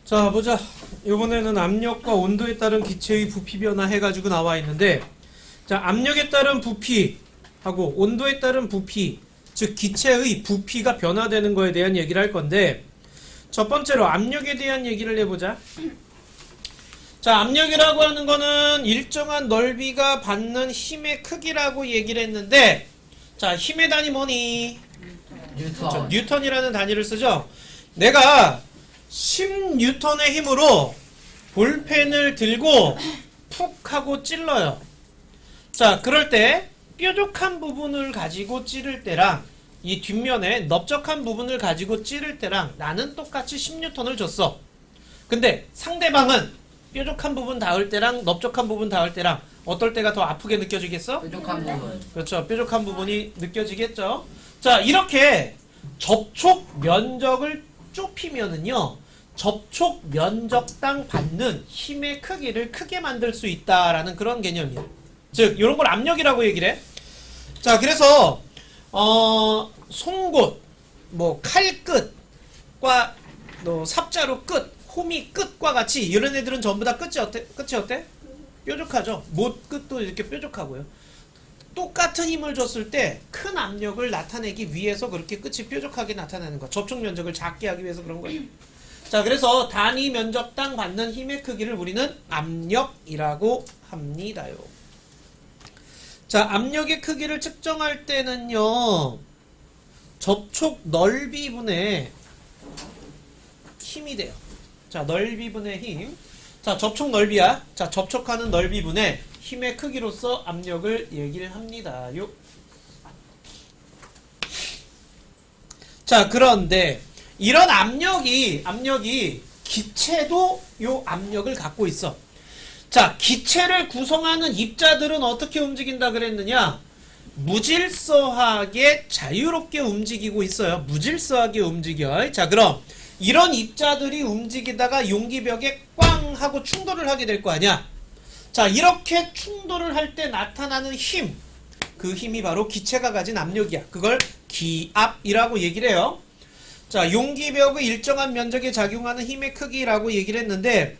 자, 보자. 이번에는 압력과 온도에 따른 기체의 부피 변화 해가지고 나와 있는데, 자, 압력에 따른 부피하고 온도에 따른 부피, 즉 기체의 부피가 변화되는 거에 대한 얘기를 할 건데, 첫 번째로 압력에 대한 얘기를 해보자. 자, 압력이라고 하는 거는 일정한 넓이가 받는 힘의 크기라고 얘기를 했는데, 자, 힘의 단위 뭐니? 뉴턴. 뉴턴이라는 단위를 쓰죠. 내가 10뉴턴의 힘으로 볼펜을 들고 푹 하고 찔러요. 자, 그럴 때 뾰족한 부분을 가지고 찌를 때랑 이 뒷면에 넓적한 부분을 가지고 찌를 때랑 나는 똑같이 10뉴턴을 줬어. 근데 상대방은 뾰족한 부분 닿을 때랑 넓적한 부분 닿을 때랑 어떨 때가 더 아프게 느껴지겠어? 뾰족한 부분. 그렇죠. 뾰족한 부분이 느껴지겠죠. 자, 이렇게 접촉 면적을 좁히면은요, 접촉 면적당 받는 힘의 크기를 크게 만들 수 있다라는 그런 개념이에요. 즉, 이런 걸 압력이라고 얘기를 해. 자, 그래서 송곳, 뭐 칼끝과 삽자루 끝, 호미 끝과 같이 이런 애들은 전부 다 끝이 어때? 끝이 어때? 뾰족하죠. 못 끝도 이렇게 뾰족하고요. 똑같은 힘을 줬을 때 큰 압력을 나타내기 위해서 그렇게 끝이 뾰족하게 나타나는 거. 접촉 면적을 작게 하기 위해서 그런 거예요. 자, 그래서 단위 면적당 받는 힘의 크기를 우리는 압력이라고 합니다요. 자, 압력의 크기를 측정할 때는요, 접촉 넓이분의 힘이 돼요. 자, 넓이분의 힘. 자, 접촉 넓이야. 자, 접촉하는 넓이분의 힘의 크기로서 압력을 얘기를 합니다요. 자, 그런데 이런 압력이 기체도 요 압력을 갖고 있어. 자, 기체를 구성하는 입자들은 어떻게 움직인다 그랬느냐? 무질서하게 자유롭게 움직이고 있어요. 무질서하게 움직여. 자, 그럼 이런 입자들이 움직이다가 용기벽에 꽝 하고 충돌을 하게 될 거 아니야? 자, 이렇게 충돌을 할 때 나타나는 힘, 그 힘이 바로 기체가 가진 압력이야. 그걸 기압이라고 얘기를 해요. 자, 용기벽의 일정한 면적에 작용하는 힘의 크기라고 얘기를 했는데,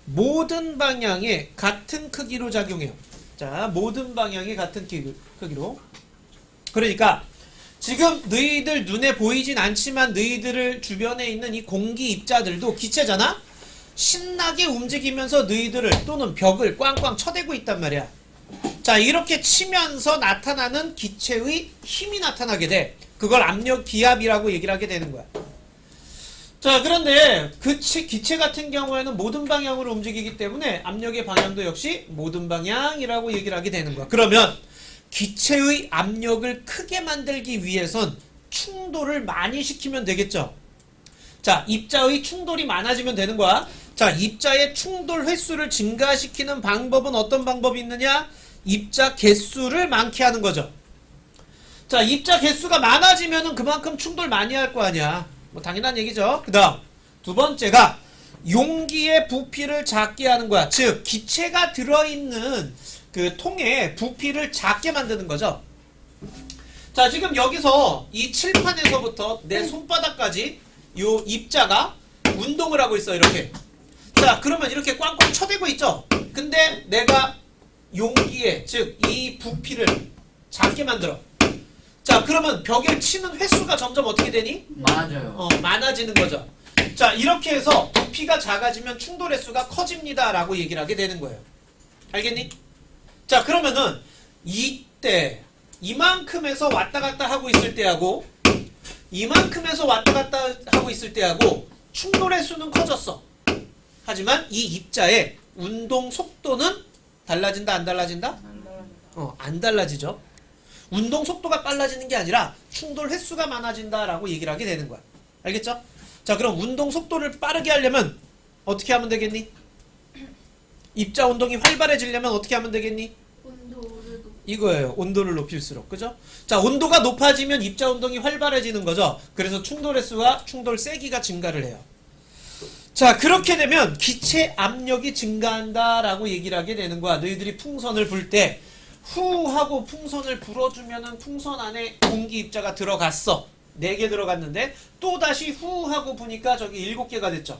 모든 방향에 같은 크기로 작용해요. 자, 모든 방향에 같은 크기로. 그러니까 지금 너희들 눈에 보이진 않지만 너희들 주변에 있는 이 공기 입자들도 기체잖아? 신나게 움직이면서 너희들을 또는 벽을 꽝꽝 쳐대고 있단 말이야. 자, 이렇게 치면서 나타나는 기체의 힘이 나타나게 돼. 그걸 압력 기압이라고 얘기를 하게 되는 거야. 자, 그런데 기체 같은 경우에는 모든 방향으로 움직이기 때문에 압력의 방향도 역시 모든 방향이라고 얘기를 하게 되는 거야. 그러면 기체의 압력을 크게 만들기 위해선 충돌을 많이 시키면 되겠죠. 자, 입자의 충돌이 많아지면 되는 거야. 자, 입자의 충돌 횟수를 증가시키는 방법은 어떤 방법이 있느냐? 입자 개수를 많게 하는 거죠. 자, 입자 개수가 많아지면은 그만큼 충돌 많이 할 거 아니야. 뭐 당연한 얘기죠. 그 다음 두 번째가 용기의 부피를 작게 하는 거야. 즉, 기체가 들어있는 그 통에 부피를 작게 만드는 거죠. 자, 지금 여기서 이 칠판에서부터 내 손바닥까지 요 입자가 운동을 하고 있어. 이렇게. 자, 그러면 이렇게 꽝꽝 쳐대고 있죠. 근데 내가 용기에, 즉 이 부피를 작게 만들어. 자, 그러면 벽에 치는 횟수가 점점 어떻게 되니? 많아져요. 많아지는 거죠. 자, 이렇게 해서 부피가 작아지면 충돌 횟수가 커집니다 라고 얘기를 하게 되는 거예요. 알겠니? 자, 그러면은 이때 이만큼에서 왔다 갔다 하고 있을 때하고 이만큼에서 왔다 갔다 하고 있을 때하고 충돌 횟수는 커졌어. 하지만 이 입자의 운동 속도는 달라진다, 안 달라진다? 안 달라지죠. 운동 속도가 빨라지는 게 아니라 충돌 횟수가 많아진다라고 얘기를 하게 되는 거야. 알겠죠? 자, 그럼 운동 속도를 빠르게 하려면 어떻게 하면 되겠니? 입자 운동이 활발해지려면 어떻게 하면 되겠니? 이거예요. 온도를 높일수록. 그죠? 자, 온도가 높아지면 입자 운동이 활발해지는 거죠. 그래서 충돌 횟수와 충돌 세기가 증가를 해요. 자, 그렇게 되면 기체 압력이 증가한다라고 얘기를 하게 되는 거야. 너희들이 풍선을 불 때 후 하고 풍선을 불어주면은 풍선 안에 공기 입자가 들어갔어. 4개 들어갔는데 또 다시 후 하고 부니까 저기 7개가 됐죠.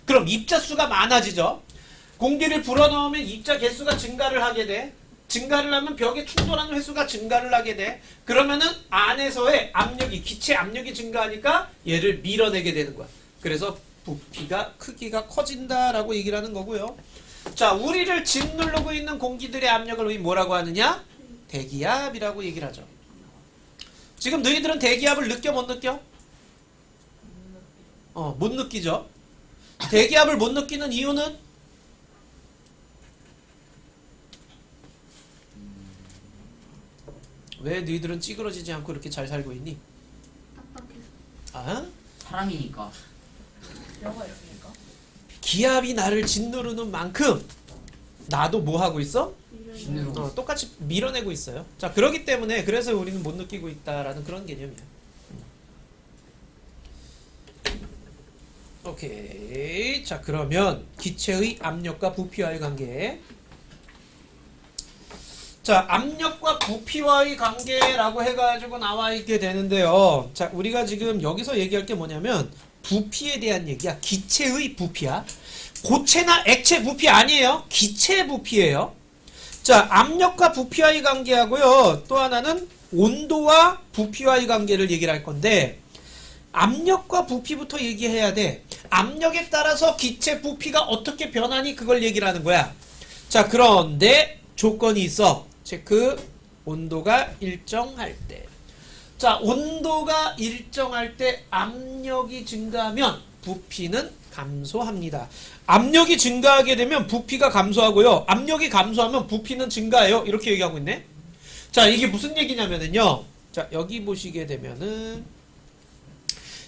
그럼 입자 수가 많아지죠. 공기를 불어넣으면 입자 개수가 증가를 하게 돼. 증가를 하면 벽에 충돌하는 횟수가 증가를 하게 돼. 그러면은 안에서의 압력이, 기체 압력이 증가하니까 얘를 밀어내게 되는 거야. 그래서 부피가, 크기가 커진다라고 얘기를 하는 거고요. 자, 우리를 짓누르고 있는 공기들의 압력을 우리 뭐라고 하느냐? 대기압이라고 얘기를 하죠. 지금 너희들은 대기압을 느껴 못 느껴? 못 느끼죠. 대기압을 못 느끼는 이유는 왜 너희들은 찌그러지지 않고 이렇게 잘 살고 있니? 딱딱해서. 아? 사람이니까. 뼈가 있으니까. 기압이 나를 짓누르는 만큼 나도 뭐 하고 있어? 짓누르고. 똑같이 밀어내고 있어요. 자, 그렇기 때문에 그래서 우리는 못 느끼고 있다라는 그런 개념이야. 오케이. 자, 그러면 기체의 압력과 부피와의 관계. 자, 압력과 부피와의 관계라고 해가지고 나와 있게 되는데요. 자, 우리가 지금 여기서 얘기할 게 뭐냐면 부피에 대한 얘기야. 기체의 부피야. 고체나 액체 부피 아니에요. 기체 부피예요. 자, 압력과 부피와의 관계하고요. 또 하나는 온도와 부피와의 관계를 얘기를 할 건데 압력과 부피부터 얘기해야 돼. 압력에 따라서 기체 부피가 어떻게 변하니 그걸 얘기를 하는 거야. 자, 그런데 조건이 있어. 체크. 온도가 일정할 때. 자, 온도가 일정할 때 압력이 증가하면 부피는 감소합니다. 압력이 증가하게 되면 부피가 감소하고요. 압력이 감소하면 부피는 증가해요. 이렇게 얘기하고 있네. 자, 이게 무슨 얘기냐면은요. 자, 여기 보시게 되면은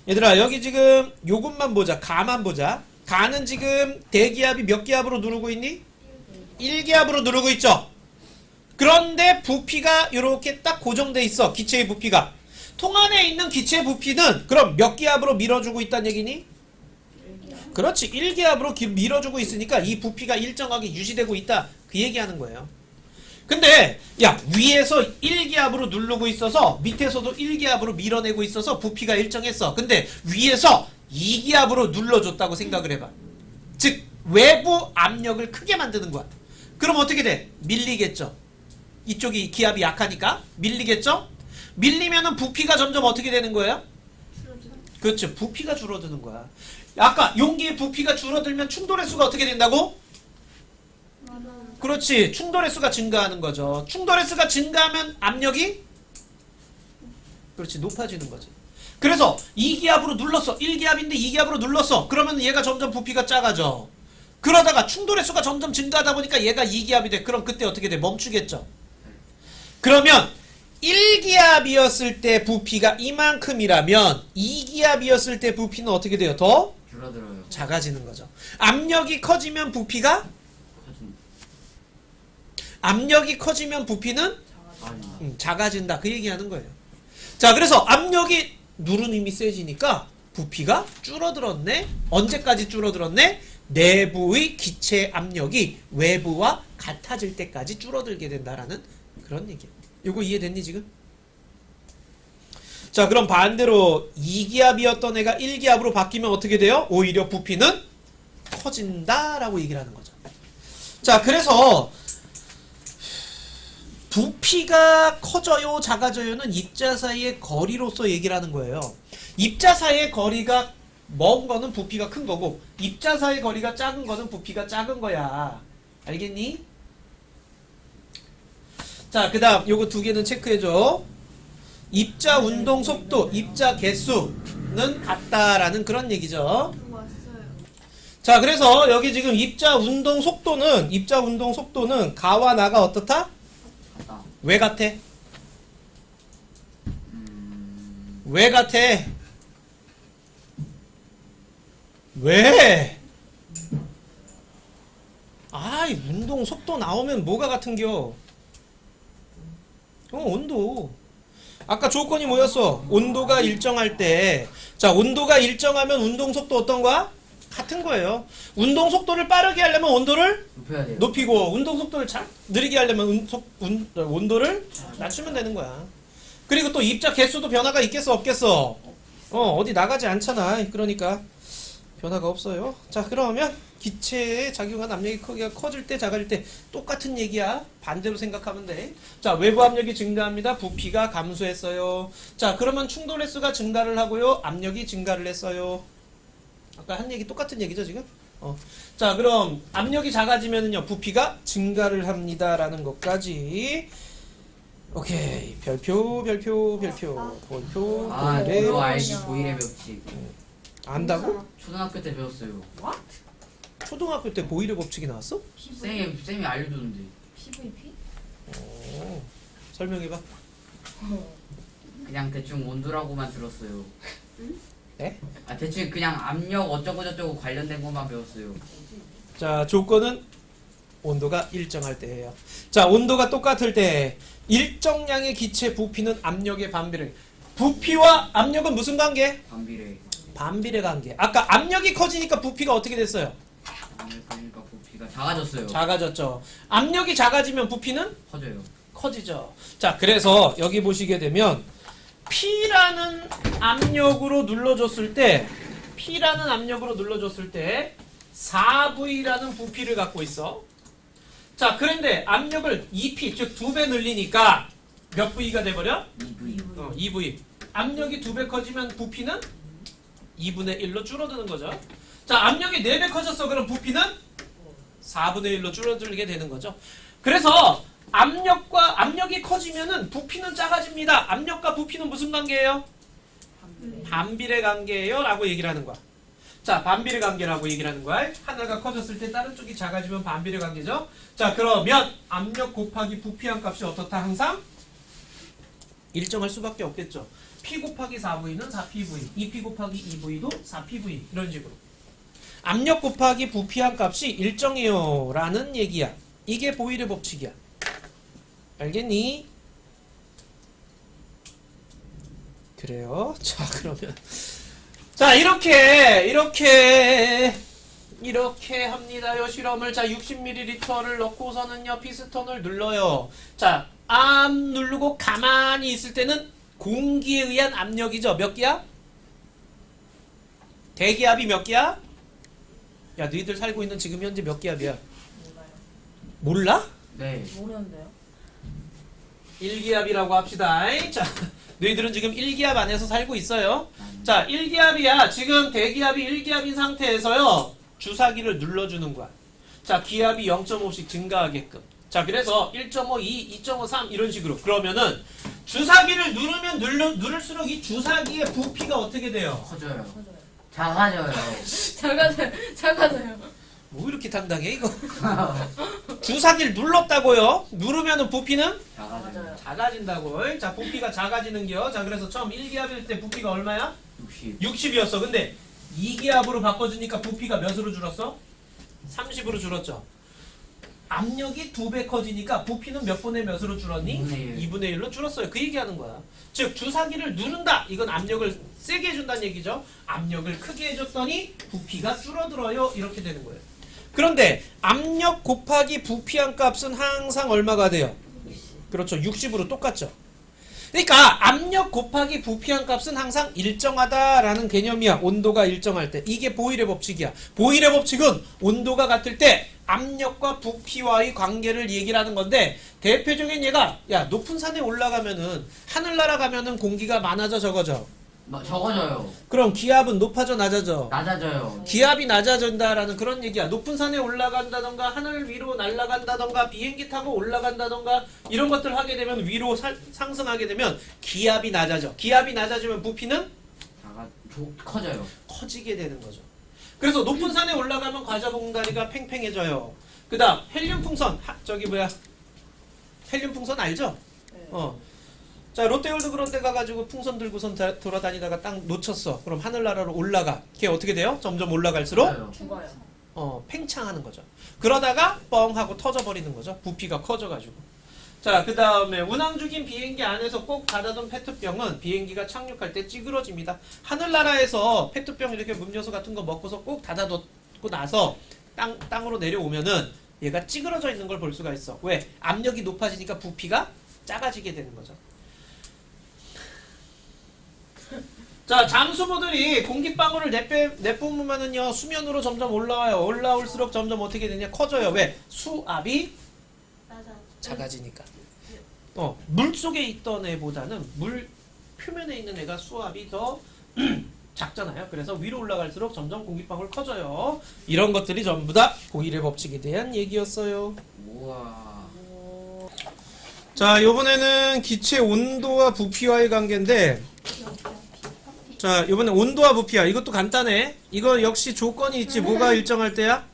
얘들아, 여기 지금 요것만 보자. 가만 보자. 가는 지금 대기압이 몇 기압으로 누르고 있니? 1기압으로 누르고 있죠. 그런데 부피가 이렇게 딱 고정돼 있어. 기체의 부피가. 통 안에 있는 기체 부피는 그럼 몇 기압으로 밀어주고 있다는 얘기니? 그렇지. 1기압으로 밀어주고 있으니까 이 부피가 일정하게 유지되고 있다. 그 얘기하는 거예요. 근데 야, 위에서 1기압으로 누르고 있어서 밑에서도 1기압으로 밀어내고 있어서 부피가 일정했어. 근데 위에서 2기압으로 눌러줬다고 생각을 해봐. 즉 외부 압력을 크게 만드는 거야. 그럼 어떻게 돼? 밀리겠죠. 이쪽이 기압이 약하니까 밀리겠죠. 밀리면은 부피가 점점 어떻게 되는 거예요? 그렇죠. 부피가 줄어드는 거야. 아까 용기의 부피가 줄어들면 충돌의 수가 어떻게 된다고? 그렇지. 충돌의 수가 증가하는 거죠. 충돌의 수가 증가하면 압력이? 그렇지. 높아지는 거지. 그래서 2기압으로 눌렀어. 1기압인데 2기압으로 눌렀어. 그러면 얘가 점점 부피가 작아져. 그러다가 충돌의 수가 점점 증가하다 보니까 얘가 2기압이 돼. 그럼 그때 어떻게 돼? 멈추겠죠. 그러면 1기압이었을 때 부피가 이만큼이라면 2기압이었을 때 부피는 어떻게 돼요? 더? 줄어들어요. 작아지는 거죠. 압력이 커지면 부피가? 커진. 압력이 커지면 부피는? 작아진다. 작아진다. 그 얘기하는 거예요. 자, 그래서 압력이 누른 힘이 세지니까 부피가 줄어들었네. 언제까지 줄어들었네? 내부의 기체 압력이 외부와 같아질 때까지 줄어들게 된다라는 그런 얘기예요. 이거 이해됐니 지금? 자, 그럼 반대로 2기압이었던 애가 1기압으로 바뀌면 어떻게 돼요? 오히려 부피는 커진다라고 얘기를 하는 거죠. 자, 그래서 부피가 커져요, 작아져요는 입자 사이의 거리로서 얘기를 하는 거예요. 입자 사이의 거리가 먼 거는 부피가 큰 거고 입자 사이의 거리가 작은 거는 부피가 작은 거야. 알겠니? 자, 그 다음 요거 두 개는 체크해줘. 입자 운동 속도, 입자 개수는 같다라는 그런 얘기죠. 왔어요. 자, 그래서 여기 지금 입자 운동 속도는 가와 나가 어떻다? 같다. 왜 같아? 왜 같아? 왜? 아이, 운동 속도 나오면 뭐가 같은겨? 온도. 아까 조건이 뭐였어? 온도가 일정할 때. 자, 온도가 일정하면 운동 속도 어떤 거야? 같은 거예요. 운동 속도를 빠르게 하려면 온도를 높여야 돼요. 높이고 운동 속도를 느리게 하려면 온도를 낮추면 되는 거야. 그리고 또 입자 개수도 변화가 있겠어 없겠어? 어디 나가지 않잖아. 그러니까 변화가 없어요. 자, 그러면 기체에 작용한 압력의 크기가 커질 때 작아질 때 똑같은 얘기야. 반대로 생각하면 돼. 자, 외부 압력이 증가합니다. 부피가 감소했어요. 자, 그러면 충돌 횟수가 증가를 하고요. 압력이 증가를 했어요. 아까 한 얘기 똑같은 얘기죠, 지금? 자, 그럼 압력이 작아지면은요, 부피가 증가를 합니다라는 것까지. 오케이. 별표, 별표, 별표, 볼표, 아 보이레. 그거 알지. 보이레 법칙. 안다고? 초등학교 때 배웠어요. 초등학교 때 보이레 법칙이 나왔어? 쌤이 알려줬는데. PVP? 설명해봐. 그냥 대충 온도라고만 들었어요. 네? 아 대충 그냥 압력 어쩌고 저쩌고 관련된 것만 배웠어요. 자, 조건은 온도가 일정할 때예요. 자, 온도가 똑같을 때 일정량의 기체 부피는 압력의 반비례. 부피와 압력은 무슨 관계? 반비례. 반비례 관계. 아까 압력이 커지니까 부피가 어떻게 됐어요? 그러니까 부피가 작아졌어요. 작아졌죠. 압력이 작아지면 부피는 커져요. 커지죠. 자, 그래서 여기 보시게 되면 P라는 압력으로 눌러줬을 때 P라는 압력으로 눌러줬을 때 4V라는 부피를 갖고 있어. 자, 그런데 압력을 2P, 즉 2배 늘리니까 몇 V가 돼버려? 2V. 2V. 압력이 2배 커지면 부피는 2분의 1로 줄어드는 거죠. 자, 압력이 4배 커졌어. 그럼 부피는 4분의 1로 줄어들게 되는 거죠. 그래서 압력이 커지면은 부피는 작아집니다. 압력과 부피는 무슨 관계예요? 반비례 관계예요 라고 얘기를 하는 거야. 자, 반비례 관계라고 얘기를 하는 거야. 하나가 커졌을 때 다른 쪽이 작아지면 반비례 관계죠. 자, 그러면 압력 곱하기 부피한 값이 어떻다? 항상 일정할 수밖에 없겠죠. P 곱하기 4V는 4PV, 2P 곱하기 2V도 4PV 이런 식으로. 압력 곱하기 부피한 값이 일정해요 라는 얘기야. 이게 보일의 법칙이야. 알겠니? 그래요. 자, 그러면 자, 이렇게 합니다요. 실험을. 자, 60ml를 넣고서는요, 피스톤을 눌러요. 자, 암 누르고 가만히 있을 때는 공기에 의한 압력이죠. 몇 기압? 대기압이 몇 기압? 야, 너희들 살고 있는 지금 현재 몇 기압이야? 몰라요. 몰라? 네. 모르는데요. 1기압이라고 합시다. 자, 너희들은 지금 1기압 안에서 살고 있어요. 자, 1기압이야. 지금 대기압이 1기압인 상태에서요, 주사기를 눌러주는 거야. 자, 기압이 0.5씩 증가하게끔. 자, 그래서 1.5, 2, 2.5, 3 이런 식으로. 그러면은 주사기를 누르면 누를수록 이 주사기의 부피가 어떻게 돼요? 커져요. 맞아요. 작아져요. 작아져요. 뭐 이렇게 당당해 이거? 주사기를 눌렀다고요? 누르면은 부피는 작아져요. 작아진다고. 자, 부피가 작아지는겨. 자, 그래서 처음 1기압일 때 부피가 얼마야? 60. 60이었어. 근데 2기압으로 바꿔주니까 부피가 몇으로 줄었어? 30으로 줄었죠. 압력이 2배 커지니까 부피는 몇 분의 몇으로 줄었니? 2분의 1로 줄었어요. 그 얘기하는 거야. 즉, 주사기를 누른다. 이건 압력을 세게 해준다는 얘기죠. 압력을 크게 해줬더니 부피가 줄어들어요. 이렇게 되는 거예요. 그런데 압력 곱하기 부피한 값은 항상 얼마가 돼요? 그렇죠. 60으로 똑같죠. 그러니까 압력 곱하기 부피한 값은 항상 일정하다라는 개념이야. 온도가 일정할 때. 이게 보일의 법칙이야. 보일의 법칙은 온도가 같을 때 압력과 부피와의 관계를 얘기를 하는 건데, 대표적인 예가, 야, 높은 산에 올라가면은, 하늘 날아가면은 공기가 많아져 적어져? 적어져요. 그럼 기압은 높아져 낮아져? 낮아져요. 기압이 낮아진다라는 그런 얘기야. 높은 산에 올라간다던가 하늘 위로 날아간다던가 비행기 타고 올라간다던가 이런 것들 하게 되면 위로 상승하게 되면 기압이 낮아져. 기압이 낮아지면 부피는 커져요. 커지게 되는 거죠. 그래서 높은 산에 올라가면 과자봉다리가 팽팽해져요. 그 다음 헬륨 풍선. 헬륨 풍선 알죠? 네. 자, 롯데월드 그런 데 가가지고 풍선 들고선 돌아다니다가 딱 놓쳤어. 그럼 하늘나라로 올라가. 걔 어떻게 돼요? 점점 올라갈수록 커져요. 죽어요. 팽창하는 거죠. 그러다가 뻥 하고 터져버리는 거죠. 부피가 커져가지고. 자, 그 다음에 운항 중인 비행기 안에서 꼭 닫아둔 페트병은 비행기가 착륙할 때 찌그러집니다. 하늘나라에서 페트병 이렇게 음료수 같은 거 먹고서 꼭 닫아놓고 나서 땅으로 내려오면은 얘가 찌그러져 있는 걸 볼 수가 있어. 왜? 압력이 높아지니까 부피가 작아지게 되는 거죠. 자, 잠수부들이 공기방울을 내뿜으면은요, 수면으로 점점 올라와요. 올라올수록 점점 어떻게 되냐? 커져요. 왜? 수압이 맞아. 작아지니까. 물 속에 있던 애보다는 물 표면에 있는 애가 수압이 더 작잖아요. 그래서 위로 올라갈수록 점점 공기방울 커져요. 이런 것들이 전부 다 보일의 법칙에 대한 얘기였어요. 우와. 자, 이번에는 기체 온도와 부피와의 관계인데, 자, 이번에 온도와 부피야. 이것도 간단해. 이거 역시 조건이 있지. 뭐가 일정할 때야?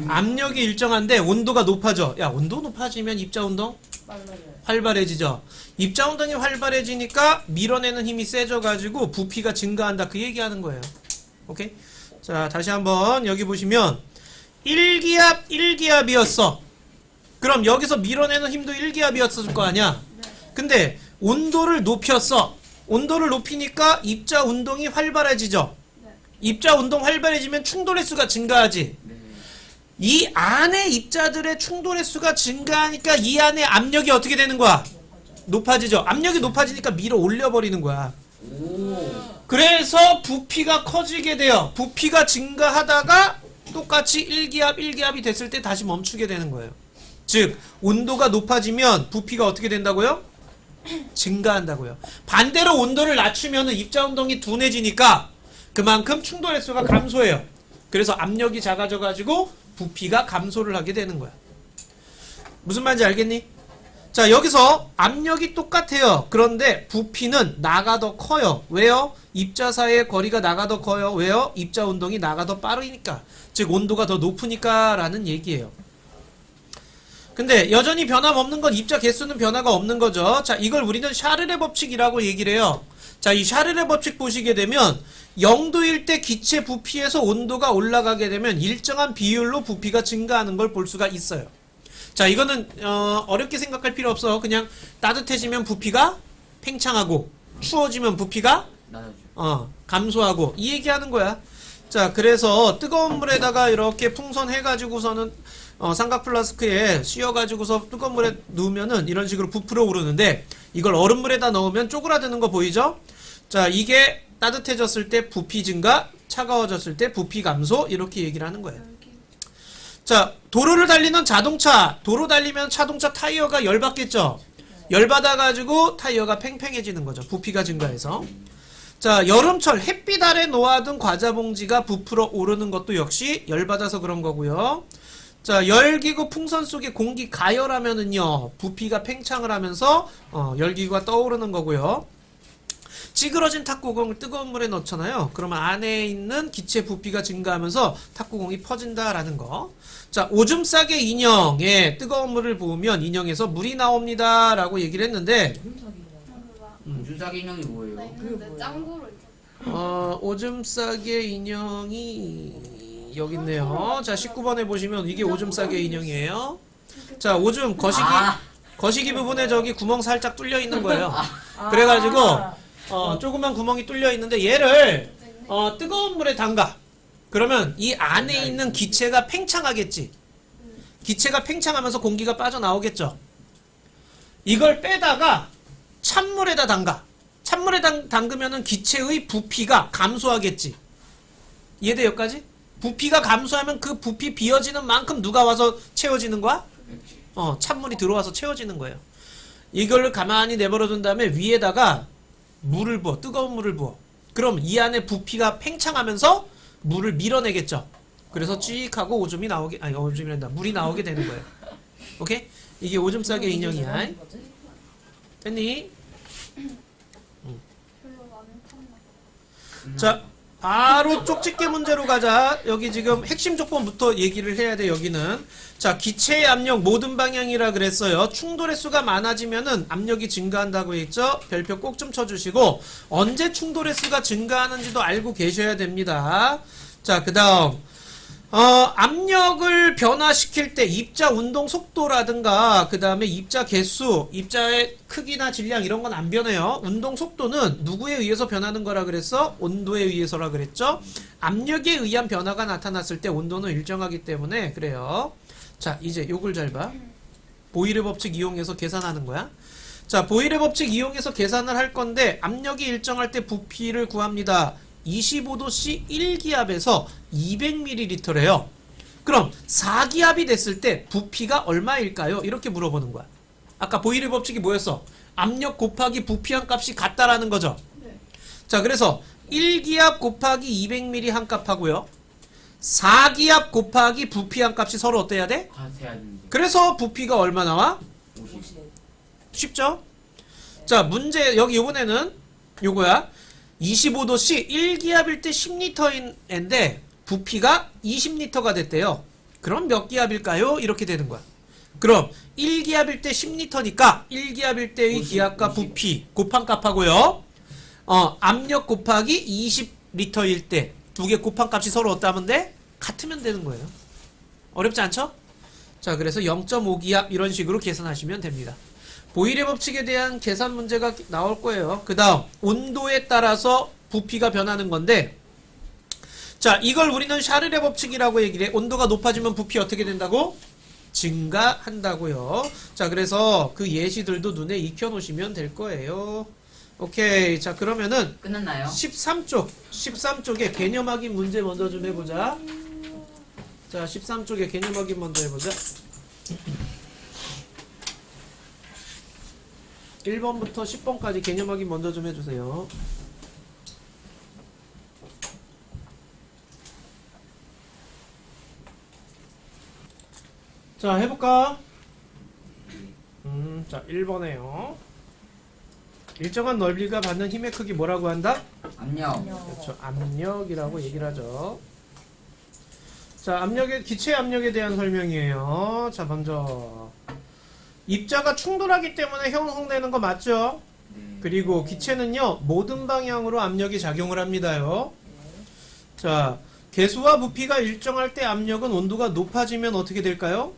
압력이 일정한데 온도가 높아져. 야, 온도 높아지면 입자운동 활발해지죠. 입자운동이 활발해지니까 밀어내는 힘이 세져가지고 부피가 증가한다. 그 얘기하는 거예요. 오케이? 자, 다시 한번 여기 보시면 1기압 1기압이었어. 그럼 여기서 밀어내는 힘도 1기압이었을 거 아니야. 근데 온도를 높였어. 온도를 높이니까 입자 운동이 활발해지죠. 입자 운동 활발해지면 충돌의 수가 증가하지. 네. 이 안에 입자들의 충돌의 수가 증가하니까 이 안에 압력이 어떻게 되는 거야? 높아지죠. 압력이 높아지니까 밀어 올려버리는 거야. 오. 그래서 부피가 커지게 돼요. 부피가 증가하다가 똑같이 1기압 1기압이 됐을 때 다시 멈추게 되는 거예요. 즉 온도가 높아지면 부피가 어떻게 된다고요? 증가한다고요. 반대로 온도를 낮추면 입자운동이 둔해지니까 그만큼 충돌의 수가 감소해요. 그래서 압력이 작아져 가지고 부피가 감소를 하게 되는 거야. 무슨 말인지 알겠니? 자, 여기서 압력이 똑같아요. 그런데 부피는 나가 더 커요. 왜요? 입자 사이의 거리가 나가 더 커요. 왜요? 입자운동이 나가 더 빠르니까. 즉 온도가 더 높으니까 라는 얘기예요. 근데 여전히 변함없는 건 입자 개수는 변화가 없는 거죠. 자, 이걸 우리는 샤를의 법칙이라고 얘기를 해요. 자, 이 샤를의 법칙 보시게 되면 0도일 때 기체 부피에서 온도가 올라가게 되면 일정한 비율로 부피가 증가하는 걸 볼 수가 있어요. 자, 이거는 어렵게 생각할 필요 없어. 그냥 따뜻해지면 부피가 팽창하고 추워지면 부피가 나눠줘. 감소하고 이 얘기하는 거야. 자, 그래서 뜨거운 물에다가 이렇게 풍선해가지고서는 삼각 플라스크에 씌워가지고서 뜨거운 물에 넣으면은 이런 식으로 부풀어 오르는데 이걸 얼음물에다 넣으면 쪼그라드는 거 보이죠? 자, 이게 따뜻해졌을 때 부피 증가, 차가워졌을 때 부피 감소 이렇게 얘기를 하는 거예요. 자, 도로를 달리는 자동차, 도로 달리면 자동차 타이어가 열받겠죠? 열받아가지고 타이어가 팽팽해지는 거죠. 부피가 증가해서. 자, 여름철 햇빛 아래 놓아둔 과자 봉지가 부풀어 오르는 것도 역시 열받아서 그런 거고요. 자, 열기구 풍선 속에 공기 가열하면은요 부피가 팽창을 하면서 열기구가 떠오르는 거고요. 찌그러진 탁구공을 뜨거운 물에 넣잖아요. 그러면 안에 있는 기체 부피가 증가하면서 탁구공이 퍼진다라는 거. 자, 오줌 싸개 인형에 뜨거운 물을 부으면 인형에서 물이 나옵니다 라고 얘기를 했는데 우주사기 인형이 뭐예요? 근데 짱구로 있어. 오줌 싸개 인형이 여기 있네요. 자, 19번에 보시면 이게 오줌 싸개 인형이에요. 자, 오줌 거시기 부분에 저기 구멍 살짝 뚫려 있는 거예요. 그래가지고 조그만 구멍이 뚫려 있는데 얘를 뜨거운 물에 담가. 그러면 이 안에 있는 기체가 팽창하겠지. 기체가 팽창하면서 공기가 빠져나오겠죠. 이걸 빼다가 찬물에다 담가. 찬물에 담그면은 기체의 부피가 감소하겠지. 이해돼 여기까지? 부피가 감소하면 그 부피 비어지는 만큼 누가 와서 채워지는 거야? 찬물이 들어와서 채워지는 거예요. 이걸 가만히 내버려둔 다음에 위에다가 물을 부어, 뜨거운 물을 부어. 그럼 이 안에 부피가 팽창하면서 물을 밀어내겠죠. 그래서 찌익하고 오줌이 나오게, 아니 오줌이란다, 물이 나오게 되는 거예요. 오케이? 이게 오줌 싸개 인형이야. 됐니? 별로 안 탔나. 자, 바로 쪽집게 문제로 가자. 여기 지금 핵심 조건부터 얘기를 해야 돼. 여기는 자, 기체의 압력 모든 방향이라 그랬어요. 충돌의 수가 많아지면은 압력이 증가한다고 했죠. 별표 꼭 좀 쳐주시고 언제 충돌의 수가 증가하는지도 알고 계셔야 됩니다. 자, 그 다음 압력을 변화시킬 때 입자 운동 속도라든가 그 다음에 입자 개수, 입자의 크기나 질량 이런 건 안 변해요. 운동 속도는 누구에 의해서 변하는 거라 그랬어? 온도에 의해서라 그랬죠. 압력에 의한 변화가 나타났을 때 온도는 일정하기 때문에 그래요. 자, 이제 요걸 잘 봐. 보일의 법칙 이용해서 계산하는 거야. 자, 보일의 법칙 이용해서 계산을 할 건데 압력이 일정할 때 부피를 구합니다. 25도씨 1기압에서 200ml래요. 그럼 4기압이 됐을 때 부피가 얼마일까요? 이렇게 물어보는 거야. 아까 보일의 법칙이 뭐였어? 압력 곱하기 부피한 값이 같다라는 거죠. 네. 자, 그래서 1기압 곱하기 200ml 한 값 하고요. 4기압 곱하기 부피한 값이 서로 어때야 돼? 같아야 되는데. 그래서 부피가 얼마 나와? 50. 쉽죠? 자, 문제 여기 요번에는 요거야. 25도씨 1기압일 때 10리터인데 부피가 20리터가 됐대요. 그럼 몇 기압일까요? 이렇게 되는 거야. 그럼 1기압일 때 10리터니까 1기압일 때의 50, 기압과 50. 부피 곱한 값하고요. 압력 곱하기 20리터일 때 두 개 곱한 값이 서로 어떠하면 돼? 같으면 되는 거예요. 어렵지 않죠? 자, 그래서 0.5기압 이런 식으로 계산하시면 됩니다. 보일의 법칙에 대한 계산 문제가 나올 거예요. 그 다음 온도에 따라서 부피가 변하는 건데, 자, 이걸 우리는 샤를의 법칙이라고 얘기를 해. 온도가 높아지면 부피 어떻게 된다고? 증가한다고요. 자, 그래서 그 예시들도 눈에 익혀 놓으시면 될 거예요. 오케이. 자, 그러면은 끝났나요? 13쪽에 개념 확인 문제 먼저 좀 해보자. 자, 13쪽에 개념 확인 먼저 해보자. 1번부터 10번까지 개념 확인 먼저 좀 해주세요. 자, 해볼까? 자, 1번에요. 일정한 넓이가 받는 힘의 크기 뭐라고 한다? 압력. 그렇죠. 압력이라고 얘기를 하죠. 자, 기체 압력에 대한 설명이에요. 자, 먼저 입자가 충돌하기 때문에 형성되는 거 맞죠? 네. 그리고 기체는요, 모든 방향으로 압력이 작용을 합니다요. 자, 개수와 부피가 일정할 때 압력은 온도가 높아지면 어떻게 될까요?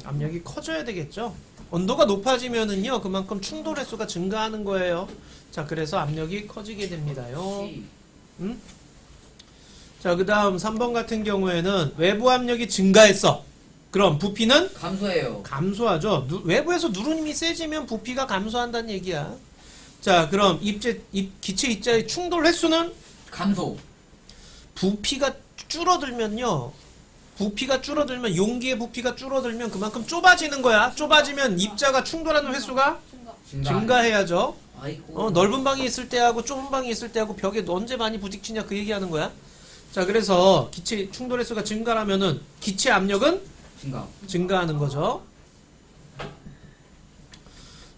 압력이 커져야 되겠죠. 온도가 높아지면은요, 그만큼 충돌 횟수가 증가하는 거예요. 자, 그래서 압력이 커지게 됩니다요. C. 자, 그 다음 3번 같은 경우에는 외부 압력이 증가했어. 그럼 부피는 감소해요. 감소하죠. 외부에서 누름이 세지면 부피가 감소한다는 얘기야. 자, 그럼 기체 입자의 충돌 횟수는 감소. 부피가 줄어들면요. 부피가 줄어들면 용기의 부피가 줄어들면 그만큼 좁아지는 거야. 좁아지면 입자가 충돌하는 횟수가 증가해야죠. 아이고. 넓은 방이 있을 때하고 좁은 방이 있을 때하고 벽에 언제 많이 부딪히냐 그 얘기하는 거야. 자, 그래서 기체 충돌 횟수가 증가하면은 기체 압력은 증가하는 거죠.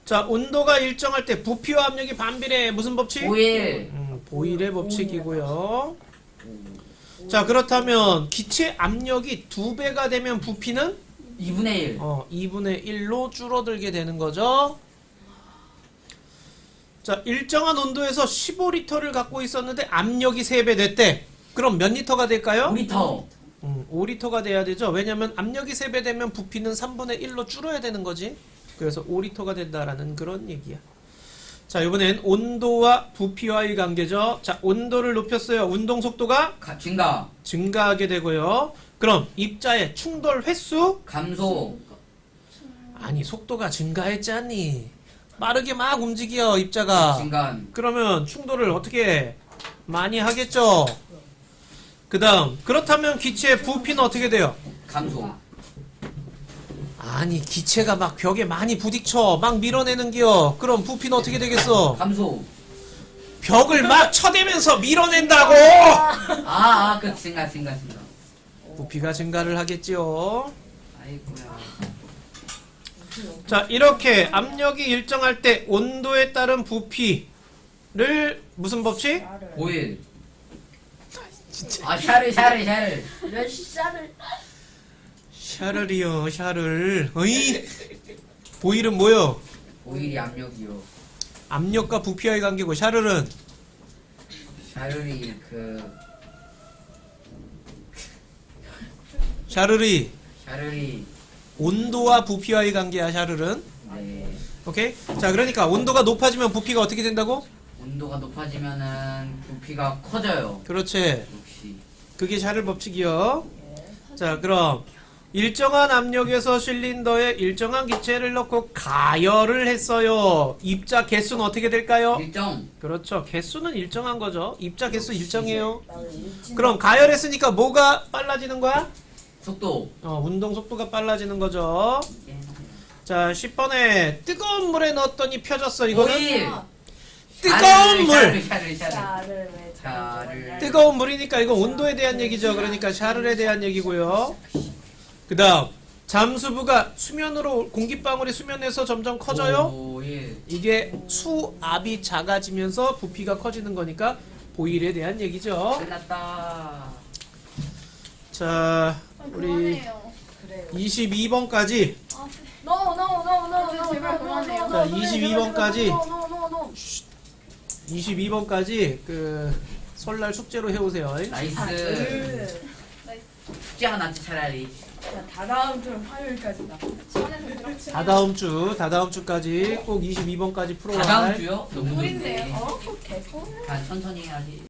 자, 온도가 일정할 때 부피와 압력이 반비례. 무슨 법칙? 보일. 보일의 법칙이고요. 자, 그렇다면 기체 압력이 2배가 되면 부피는 2분의 1. 2분의 1로 줄어들게 되는 거죠. 자, 일정한 온도에서 15리터를 갖고 있었는데 압력이 3배 됐대. 그럼 몇 리터가 될까요? 5리터. 5리터가 돼야 되죠. 왜냐면 압력이 3배 되면 부피는 3분의 1로 줄어야 되는 거지. 그래서 5리터가 된다라는 그런 얘기야. 자, 이번엔 온도와 부피와의 관계죠. 자, 온도를 높였어요. 운동 속도가 증가하게 되고요. 그럼 입자의 충돌 횟수? 감소. 아니, 속도가 증가했지 않니? 빠르게 막 움직여 입자가. 그러면 충돌을 어떻게 해? 많이 하겠죠. 그 다음, 그렇다면 기체의 부피는 어떻게 돼요? 감소. 아니, 기체가 막 벽에 많이 부딪혀 막 밀어내는 기요. 그럼 부피는 어떻게 되겠어? 감소. 벽을 막 쳐대면서 밀어낸다고. 그 증가. 부피가 증가를 하겠지요. 아이고야. 자, 이렇게 압력이 일정할 때 온도에 따른 부피를 무슨 법칙? 보일. 진짜. 샤를. 몇 시간을 샤를이요, 샤를. 어이? 보일은 뭐요? 보일이 압력이요. 압력과 부피와의 관계고, 샤를은 샤를이 샤를이 온도와 부피와의 관계야. 샤를은. 네. 오케이? 자, 그러니까 온도가 높아지면 부피가 어떻게 된다고? 온도가 높아지면은 부피가 커져요. 그렇지. 역시. 그게 샤를 법칙이요. 자, 그럼 일정한 압력에서 실린더에 일정한 기체를 넣고 가열을 했어요. 입자 개수는 어떻게 될까요? 일정. 그렇죠. 개수는 일정한 거죠. 입자 개수 역시. 일정해요. 나는 일진. 그럼 가열했으니까 뭐가 빨라지는 거야? 속도. 운동 속도가 빨라지는 거죠. 자, 10번에 뜨거운 물에 넣었더니 펴졌어. 이거는 오일. 뜨거운 물. 샤를. 샤를 왜 샤를. 뜨거운 물이니까 이건 온도에 대한 얘기죠. 그러니까 샤를에 대한 얘기고요. 그다음 잠수부가 수면으로 공기방울이 수면에서 점점 커져요. 오일. 이게 수압이 작아지면서 부피가 커지는 거니까 보일에 대한 얘기죠. 끝났다. 자, 우리 그만해요. 그래요. 22번까지 노노노노노노 제발 그만해요. 자, 22번까지. 노노노노노 22번까지 그 설날 숙제로 해오세요. 나이스. 나이스. 숙제가 낫지 차라리. 다다음 주 화요일까지다. 다다음 주까지 꼭 22번까지 풀어와. 다다음 주요? 너무 꿀인데요. 힘든데. 개꿀. 아, 천천히 해야지.